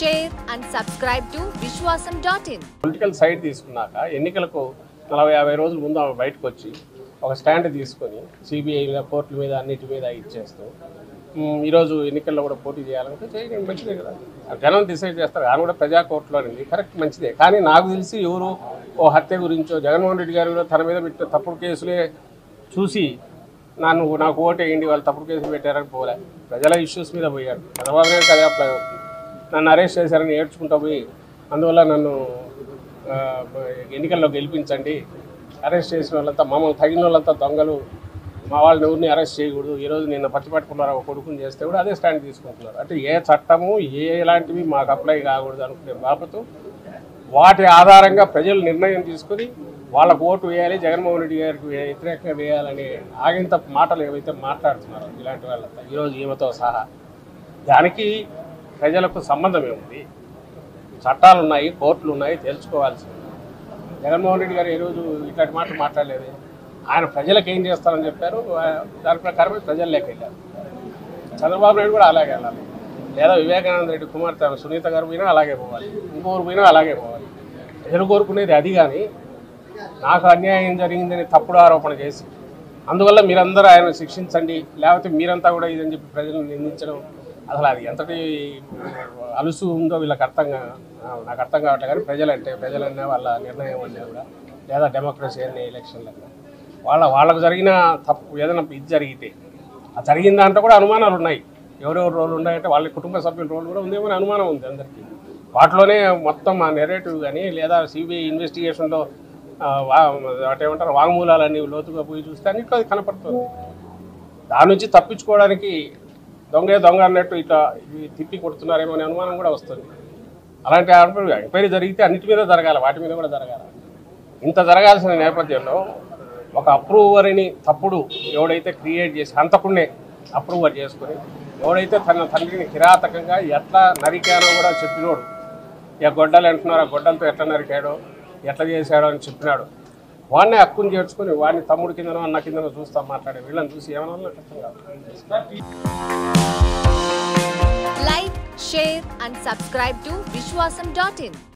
share and subscribe to Vishwasam.in. Political side తీసుకున్నాక ఎన్నికలకు 40-50 రోజుల ముందు ఆమె బయటకు వచ్చి ఒక స్టాండ్ తీసుకొని సిబిఐ మీద కోర్టుల మీద అన్నిటి మీద ఇచ్చేస్తూ ఈరోజు ఎన్నికల్లో కూడా పోటీ చేయాలంటే చేయడం మంచిదే కదా. జనం డిసైడ్ చేస్తారు. ఆయన కూడా ప్రజా కోర్టులో అనేది కరెక్ట్ మంచిదే. కానీ నాకు తెలిసి ఎవరు ఓ హత్య గురించో జగన్మోహన్ రెడ్డి గారు కూడా తన మీద పెట్టిన తప్పుడు కేసులే చూసి నాకు ఓటు వేయండి వాళ్ళు తప్పుడు కేసులు పెట్టారని పోలే. ప్రజల ఇష్యూస్ మీద పోయాడు. చంద్రబాబు నాయుడు అదే అప్లై అవుతుంది. నన్ను అరెస్ట్ చేశారని ఏడ్చుకుంటూ పోయి అందువల్ల నన్ను ఎన్నికల్లో గెలిపించండి, అరెస్ట్ చేసిన వాళ్ళంతా మమ్మల్ని తగిన వాళ్ళంతా దొంగలు, మా వాళ్ళని ఎవరిని అరెస్ట్ చేయకూడదు, ఈరోజు నిన్న పట్టుకున్నారు ఒక కొడుకుని చేస్తే కూడా అదే స్టాండ్ తీసుకుంటున్నారు. అంటే ఏ చట్టము ఎలాంటివి మాకు అప్లై కాకూడదు అనుకునే బాబుతో వాటి ఆధారంగా ప్రజలు నిర్ణయం తీసుకుని వాళ్ళకు ఓటు వేయాలి, జగన్మోహన్ రెడ్డి గారికి వ్యతిరేకంగా వేయాలని ఆగింత మాటలు ఏవైతే మాట్లాడుతున్నారో ఇలాంటి వాళ్ళంతా ఈరోజు ఈమెతో సహా, దానికి ప్రజలకు సంబంధం ఏముంది? చట్టాలు ఉన్నాయి, కోర్టులు ఉన్నాయి, తెలుసుకోవాల్సింది. జగన్మోహన్ రెడ్డి గారు ఈరోజు ఇట్లాంటి మాటలు మాట్లాడలేదు. ఆయన ప్రజలకు ఏం చేస్తారని చెప్పారు, దాని ప్రకారమే ప్రజలు లేక వెళ్ళారు. చంద్రబాబు నాయుడు కూడా అలాగే వెళ్ళాలి, లేదా వివేకానంద రెడ్డి కుమార్తె సునీత గారు పోయినా అలాగే పోవాలి, ఇంకొకరు పోయినా అలాగే పోవాలి. ప్రజలు కోరుకునేది అది. కానీ నాకు అన్యాయం జరిగిందని తప్పుడు ఆరోపణ చేసి అందువల్ల మీరందరూ ఆయన శిక్షించండి, లేకపోతే మీరంతా కూడా ఇదని చెప్పి ప్రజలను నిందించడం అసలు అది ఎంతటి అలుసు ఉందో వీళ్ళకి నాకు అర్థం కావట్లేదు. కానీ ప్రజలన్నా వాళ్ళ నిర్ణయం అన్నా కూడా, లేదా డెమోక్రసీ అనే ఎలక్షన్లన్నా వాళ్ళకు జరిగిన తప్పు ఏదైనా ఇది జరిగితే ఆ జరిగిన దాంట్లో కూడా అనుమానాలు ఉన్నాయి. ఎవరెవరు రోల్ ఉన్నాయంటే వాళ్ళ కుటుంబ సభ్యుల రోల్ కూడా ఉందేమో అని అనుమానం ఉంది అందరికీ. వాటిలోనే మొత్తం ఆ నెరేటివ్ కానీ లేదా సిబిఐ ఇన్వెస్టిగేషన్లో ఏమంటారు వాంగ్మూలాలన్నీ లోతుగా పోయి చూస్తే అన్నింటిలో అది కనపడుతుంది. దాని నుంచి తప్పించుకోవడానికి దొంగ అన్నట్టు ఇట్లా తిప్పి కొడుతున్నారేమో అనే అనుమానం కూడా వస్తుంది. అలాంటి ఎంక్వైరీ జరిగితే అన్నిటి మీద జరగాలి, వాటి మీద కూడా జరగాలి. ఇంత జరగాల్సిన నేపథ్యంలో ఒక అప్రూవర్ని తప్పుడు ఎవడైతే క్రియేట్ చేసి హంతకుడినే అప్రూవర్ చేసుకుని ఎవడైతే తన తండ్రిని కిరాతకంగా ఎట్లా నరికాడో కూడా చెప్పినోడు, ఇక గొడ్డలు అంటున్నారు, ఆ గొడ్డలతో ఎట్లా నరికాడో ఎట్లా చేశాడో అని చెప్పినాడు. వాడిని హక్కుని చేర్చుకొని వాడిని తమ్ముడు కిందనో అన్న కిందనో చూస్తా మాట్లాడే వీళ్ళని చూసి ఏమన్నా నాకు అర్థం కాదు. Like, share and subscribe to Vishwasam.in.